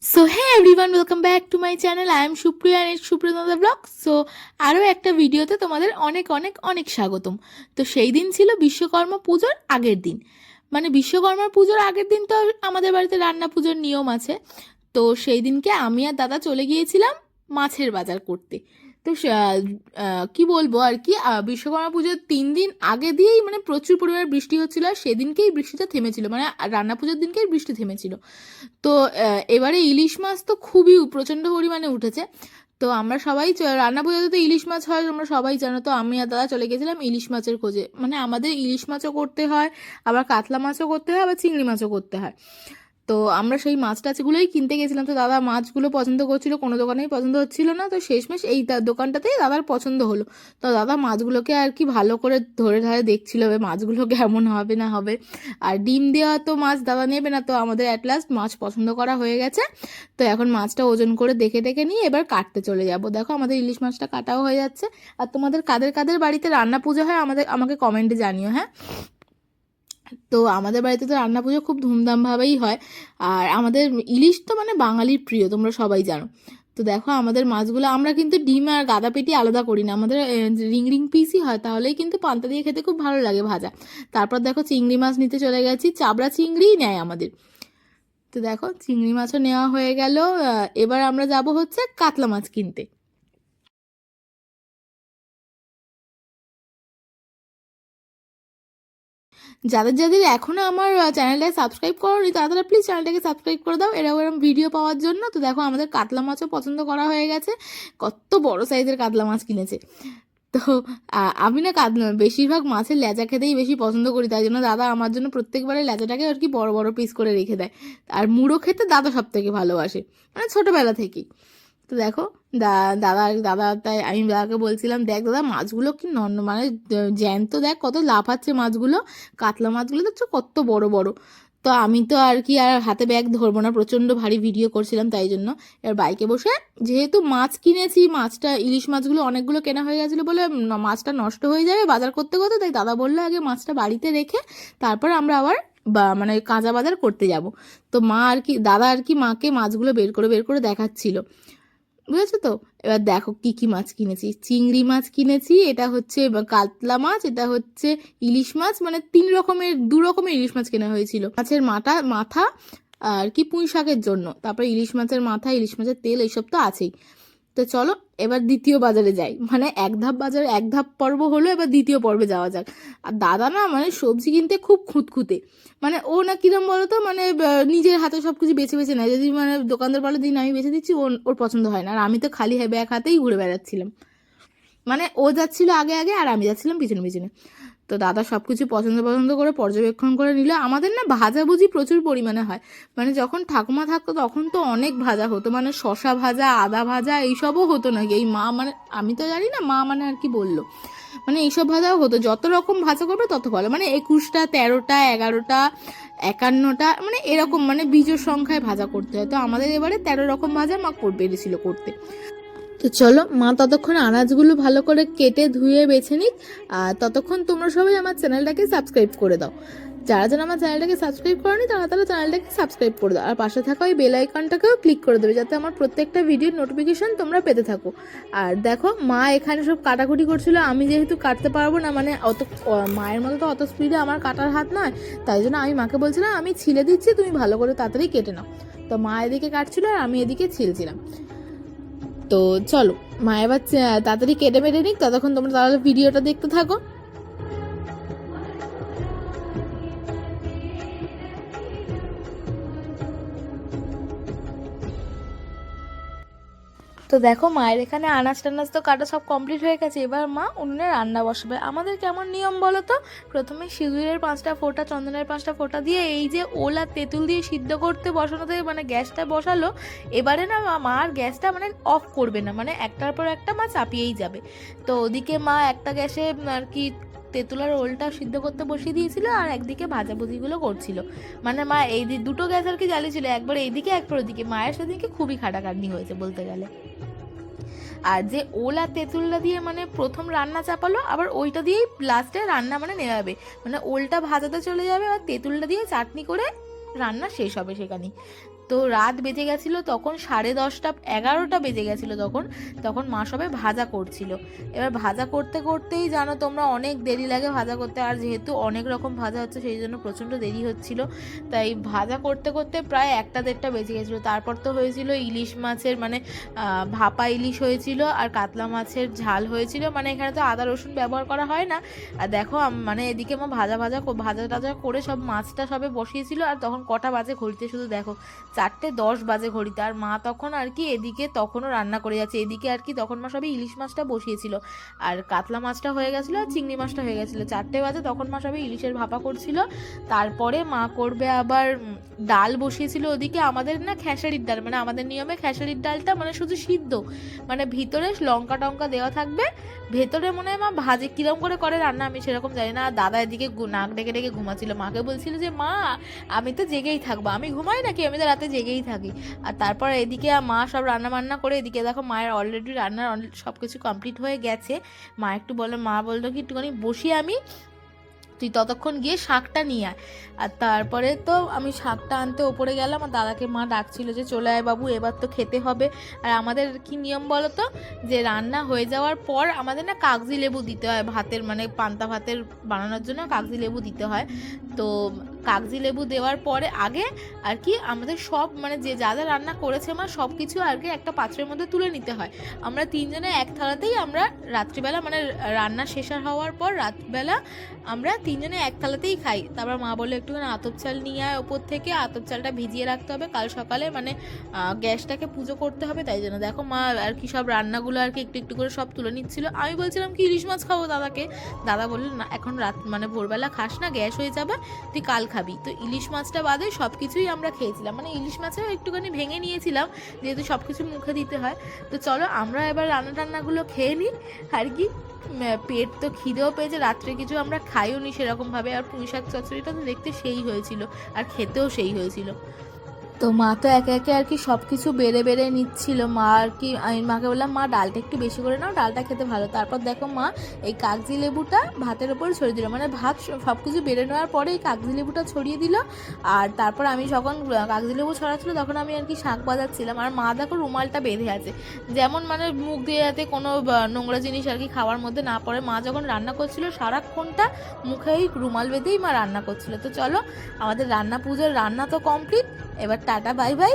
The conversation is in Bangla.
So hey everyone, welcome back to my channel. I am Supriya and Supriya vlog. So আরও একটা ভিডিওতে তোমাদের অনেক অনেক অনেক স্বাগতম। তো সেই দিন ছিল বিশ্বকর্মা পুজোর আগের দিন। মানে বিশ্বকর্মা পুজোর আগের দিন তো আমাদের বাড়িতে রান্না পুজোর নিয়ম আছে। তো সেই দিনকে আমি আর দাদা চলে গিয়েছিলাম মাছের বাজার করতে। তো কি বলবো আর কি, বিশ্বকর্মা পুজোর 3 দিন আগে দিয়েই মানে প্রচুর পরিমাণে বৃষ্টি হচ্ছিল, আর সেদিনকেই বৃষ্টিটা থেমেছিল, মানে রান্না পুজোর দিনকেই বৃষ্টি থেমেছিল। তো এবারে ইলিশ মাছ তো খুবই প্রচণ্ড পরিমাণে উঠেছে। তো আমরা সবাই রান্না পুজোতে তো ইলিশ মাছ হয়, তোমরা সবাই জানো। তো আমি আর দাদা চলে গেছিলাম ইলিশ মাছের খোঁজে। মানে আমাদের ইলিশ মাছও করতে হয়, আবার কাতলা মাছও করতে হয়, আবার চিংড়ি মাছও করতে হয়। তো আমরা সেই মাছ টাছগুলোই কিনতে গেছিলাম। তো দাদা মাছগুলো পছন্দ করছিল, কোনো দোকানেই পছন্দ হচ্ছিল না। তো শেষমেশ এই দোকানটাতেই দাদার পছন্দ হলো। তো দাদা মাছগুলোকে আর কি ভালো করে ধরে ধরে দেখছিল মাছগুলো কেমন হবে না হবে। আর ডিম দেওয়া তো মাছ দাদা নেবে না। তো আমাদের অ্যাট লাস্ট মাছ পছন্দ করা হয়ে গেছে। তো এখন মাছটা ওজন করে দেখে দেখে নিয়ে এবার কাটতে চলে যাব। দেখো আমাদের ইলিশ মাছটা কাটাও হয়ে যাচ্ছে। আর তোমাদের কাদের কাদের বাড়িতে রান্না পুজো হয় আমাকে কমেন্টে জানিও, হ্যাঁ। তো আমাদের বাড়িতে তো রান্না পুজো খুব ধুমধামভাবেই হয়। আর আমাদের ইলিশ তো মানে বাঙালির প্রিয়, তোমরা সবাই জানো। তো দেখো আমাদের মাছগুলো আমরা কিন্তু ডিম আর গাদা পেটি আলাদা করি না, আমাদের রিং রিং পিসই হয়, তাহলেই কিন্তু পান্তা দিয়ে খেতে খুব ভালো লাগে ভাজা। তারপর দেখো চিংড়ি মাছ নিতে চলে গেছি, চাবড়া চিংড়িই নেয় আমাদের। তো দেখো চিংড়ি মাছও নেওয়া হয়ে গেল। এবার আমরা যাব হচ্ছে কাতলা মাছ কিনতে। যাদের যাদের এখনও আমার চ্যানেলটাকে সাবস্ক্রাইব করোনি তারা তারা প্লিজ চ্যানেলটাকে সাবস্ক্রাইব করে দাও এরকম এরকম ভিডিও পাওয়ার জন্য। তো দেখো আমাদের কাতলা মাছও পছন্দ করা হয়ে গেছে। কত বড় সাইজের কাতলা মাছ কিনেছে। তো আমি না কাতলা বেশিরভাগ মাছের লেজা খেতেই বেশি পছন্দ করি, তাই জন্য দাদা আমার জন্য প্রত্যেকবারে লেজাটাকে আর কি বড় বড় পিস করে রেখে দেয়। আর মুড়ো খেতে দাদা সব থেকে ভালোবাসে, মানে ছোটোবেলা থেকেই। তো দেখো দাদা দাদা তাই আমি দাদাকে বলছিলাম, দেখ দাদা মাছগুলো কি মানে জ্যান্ত, দেখ কত লাফাচ্ছে মাছগুলো। কাতলা মাছগুলো দেখছো কত বড় বড়। তো আমি তো আর কি আর হাতে ব্যাগ ধরবো না, প্রচণ্ড ভারী ভিডিও করছিলাম, তাই জন্য এবার বাইকে বসে যেহেতু মাছ কিনেছি, মাছটা ইলিশ মাছগুলো অনেকগুলো কেনা হয়ে গেছিলো বলে মাছটা নষ্ট হয়ে যাবে বাজার করতে করতে, তাই দাদা বললো আগে মাছটা বাড়িতে রেখে তারপর আমরা আবার মানে কাঁচা বাজার করতে যাব। তো মা আর কি দাদা আর কি মাকে মাছগুলো বের করে দেখাচ্ছিল, বুঝেছো তো। এবার দেখো কি কি মাছ কিনেছি। চিংড়ি মাছ কিনেছি, এটা হচ্ছে কাতলা মাছ, এটা হচ্ছে ইলিশ মাছ, মানে 2 রকমের ইলিশ মাছ কেনা হয়েছিল। মাছের মাথা আর কি পুঁই শাকের জন্য, তারপর ইলিশ মাছের মাথা, ইলিশ মাছের তেল, এইসব তো আছেই। তো চলো এবার দ্বিতীয় বাজারে যাই, মানে এক ধাপ পর্ব হলো, এবার দ্বিতীয় পর্বে যাওয়া যাক। আর দাদা না মানে সবজি কিনতে খুব খুঁতখুঁতে, মানে ও না কিরম বলো তো, মানে নিজের হাতে সব কিছু বেছে বেছে নেয়। যদি মানে দোকানদার বলে দিন আমি বেছে দিচ্ছি, ওর পছন্দ হয় না। আর আমি তো খালি ব্যাগ হাতেই ঘুরে বেড়াচ্ছিলাম, মানে ও যাচ্ছিল আগে আগে আর আমি যাচ্ছিলাম পিছনে পিছনে। তো দাদা সব কিছু পছন্দ পছন্দ করে পর্যবেক্ষণ করে নিল। আমাদের না ভাজাভুজি প্রচুর পরিমাণে হয়, মানে যখন ঠাকুমা থাকতো তখন তো অনেক ভাজা হতো, মানে শশা ভাজা, আদা ভাজা, এইসবও হতো নাকি, এই মা মানে আমি তো জানি না, মা মানে আর কি বললো, মানে এইসব ভাজাও হতো। যত রকম ভাজা করবে তত ভালো, মানে 21টা, 13টা, 11টা, 51টা, মানে এরকম মানে বীজের সংখ্যায় ভাজা করতে হয়। তো আমাদের এবারে 13 রকম ভাজা মা পেরেছিল করতে। তো চলো মা ততক্ষণ আনাজগুলো ভালো করে কেটে ধুয়ে বেছে নিক। আর ততক্ষণ তোমরা সবাই আমার চ্যানেলটাকে সাবস্ক্রাইব করে দাও। যারা যারা আমার চ্যানেলটাকে সাবস্ক্রাইব করেনি তারা তারা চ্যানেলটাকে সাবস্ক্রাইব করে দাও, আর পাশে থাকা ওই বেল আইকনটাকেও ক্লিক করে দেবে, যাতে আমার প্রত্যেকটা ভিডিওর নোটিফিকেশন তোমরা পেতে থাকো। আর দেখো মা এখানে সব কাটাকুটি করছিল, আমি যেহেতু কাটতে পারবো না, মানে মায়ের মতো তো অত স্পিডে আমার কাটার হাত নয়, তাই জন্য আমি মাকে বলছিলাম আমি ছিলে দিচ্ছি, তুমি ভালো করে তাড়াতাড়ি কেটে নাও। তো মা এদিকে কাটছিল আর আমি এদিকে ছিলছিলাম। তো চলো মা এবার তাড়াতাড়ি কেটে মেটে নিক, ততক্ষণ তোমরা তাহলে ভিডিওটা দেখতে থাকো। তো দেখো মায়ের এখানে আনাজ টানাজ তো কাটা সব কমপ্লিট হয়ে গেছে। এবার মা উনুনে রান্না বসাবে। আমাদের কেমন নিয়ম বলো তো, প্রথমে সিঁদুরের 5টা ফোঁটা, চন্দনের 5টা ফোঁটা দিয়ে এই যে ওল আর তেঁতুল দিয়ে সিদ্ধ করতে বসানো থেকে মানে গ্যাসটা বসালো। এবারে না মা আর গ্যাসটা মানে অফ করবে না, মানে একটার পর একটা মা চাপিয়েই যাবে। তো ওদিকে মা একটা গ্যাসে আর কি তেঁতুল আর ওলটা সিদ্ধ করতে বসিয়ে দিয়েছিল, আর একদিকে ভাজাভুজিগুলো করছিল। মানে মা এই দুটো গ্যাস আর কি জ্বালিয়েছিল, একবার এইদিকে একবার ওদিকে। মায়ের সেদিকে খুবই খাটাখাটনি হয়েছে বলতে গেলে। আর যে ওল আর তেঁতুলটা দিয়ে মানে প্রথম রান্না চাপালো, আবার ওইটা দিয়েই লাস্টে রান্না মানে নেড়াবে, মানে ওলটা ভাজাতে চলে যাবে আর তেঁতুলটা দিয়ে চাটনি করে রান্না শেষ হবে সেখানেই। তো তো রাত বেজে গেছিলো তখন 10:30 11টা বেজে গেছিলো তখন মা সবে ভাজা করছিল। এবার ভাজা করতে করতেই জানো তোমরা অনেক দেরি লাগে ভাজা করতে, আর যেহেতু অনেক রকম ভাজা হচ্ছে সেই জন্য প্রচণ্ড দেরি হচ্ছিল। তাই ভাজা করতে করতে প্রায় 1টা 1:30 বেজে গেছিলো। তারপর তো হয়েছিল ইলিশ মাছের মানে ভাপা ইলিশ হয়েছিল, আর কাতলা মাছের ঝাল হয়েছিল। মানে এখানে তো আদা রসুন ব্যবহার করা হয় না। আর দেখো মানে এদিকে মা ভাজা টাজা করে সব মাছটা সবে বসিয়েছিল, আর তখন কটা বাজে ঘড়িতে শুধু দেখো 4:10 বাজে ঘড়িতে। আর মা তখন আর কি এদিকে তখনও রান্না করে যাচ্ছে, এদিকে আর কি তখন মা সবে ইলিশ মাছটা বসিয়েছিল, আর কাতলা মাছটা হয়ে গেছিলো, আর চিংড়ি মাছটা হয়ে গেছিলো। 4টে বাজে তখন মা সবে ইলিশের ভাপা করছিল। তারপরে মা করবে আবার ডাল বসিয়েছিল ওদিকে। আমাদের না খেসারির ডাল, মানে আমাদের নিয়মে খেসারির ডালটা মানে শুধু সিদ্ধ, মানে ভিতরে লঙ্কা টঙ্কা দেওয়া থাকবে, ভেতরে মনে হয় মা ভাজে কিরম করে রান্না আমি সেরকম জানি না। দাদা এদিকে নাক ডেকে ডেকে ঘুমাচ্ছিল, মাকে বলছিল যে মা আমি তো জেগেই থাকবো, আমি ঘুমাই নাকি, আমি তো রাতে জেগেই থাকি। আর তারপর এদিকে মা সব রান্না বান্না করে, এদিকে দেখো মায়ের অলরেডি রান্নার সব কিছু কমপ্লিট হয়ে গেছে। মা একটু মা বললো কি একটুখানি বসি আমি, তুই ততক্ষণ গিয়ে শাকটা নিয়ে আয়। আর তারপরে তো আমি শাকটা আনতে ওপরে গেলাম, আর দাদাকে মা ডাকছিল যে চলে আয় বাবু, এবার তো খেতে হবে। আর আমাদের কি নিয়ম বলো তো, যে রান্না হয়ে যাওয়ার পর আমাদের না কাগজি লেবু দিতে হয় ভাতের, মানে পান্তা ভাতের বানানোর জন্য কাগজি লেবু দিতে হয়। তো কাগজি লেবু দেওয়ার পরে আগে আর কি আমাদের সব মানে যে যা যা রান্না করেছে মা সব কিছু আগে একটা পাত্রের মধ্যে তুলে নিতে হয়। আমরা 3জনে এক থালাতেই আমরা রাত্রিবেলা মানে রান্না শেষ হওয়ার পর রাতবেলা আমরা 3জনে এক থালাতেই খাই। তারপর মা বলে একটুখানি আতপ চাল নিয়ে আয় ওপর থেকে, আতপ চালটা ভিজিয়ে রাখতে হবে, কাল সকালে মানে গ্যাসটাকে পুজো করতে হবে। তাই জন্য দেখো মা আর কি সব রান্নাগুলো আর কি একটু একটু করে সব তুলে নিচ্ছিল। আমি বলছিলাম কি ইলিশ মাছ খাবো দাদাকে, দাদা বললো না এখন রাত মানে ভোরবেলা খাস না, গ্যাস হয়ে যাবে, তুই কাল খাবি। তো ইলিশ মাছটা বাদে সব কিছুই আমরা খেয়েছিলাম, মানে ইলিশ মাছেও একটুখানি ভেঙে নিয়েছিলাম যেহেতু সব কিছু মুখে দিতে হয়। তো চলো আমরা এবার রান্নাগুলো খেয়ে নিই আর কি। পেট তো খিদেও পেয়েছে, রাত্রে কিছু আমরা খাইও নি সেরকমভাবে। আর পুঁই শাক চচ্চড়িটা তো দেখতে সেই হয়েছিল, আর খেতেও সেই হয়েছিল। তো মা তো একে একে আর কি সব কিছু বেড়ে নিচ্ছিল। মা আর কি আমি মাকে বললাম মা ডালটা একটু বেশি করে নাও, ডালটা খেতে ভালো। তারপর দেখো মা এই কাগজি লেবুটা ভাতের ওপর ছড়িয়ে দিল, মানে ভাত সব কিছু বেড়ে নেওয়ার পরে এই কাগজি লেবুটা ছড়িয়ে দিল। আর তারপর আমি যখন কাগজি লেবু ছড়াচ্ছিল তখন আমি আর কি শাক বাজাচ্ছিলাম, আর মা দেখো রুমালটা বেঁধে আছে, যেমন মানে মুখ দিয়ে যাতে কোনো নোংরা জিনিস আর কি খাওয়ার মধ্যে না পড়ে। মা যখন রান্না করছিল সারাক্ষণটা মুখেই রুমাল বেঁধেই মা রান্না করছিল। তো চলো আমাদের পুজোর রান্না তো কমপ্লিট, এবার টাটা বাই বাই।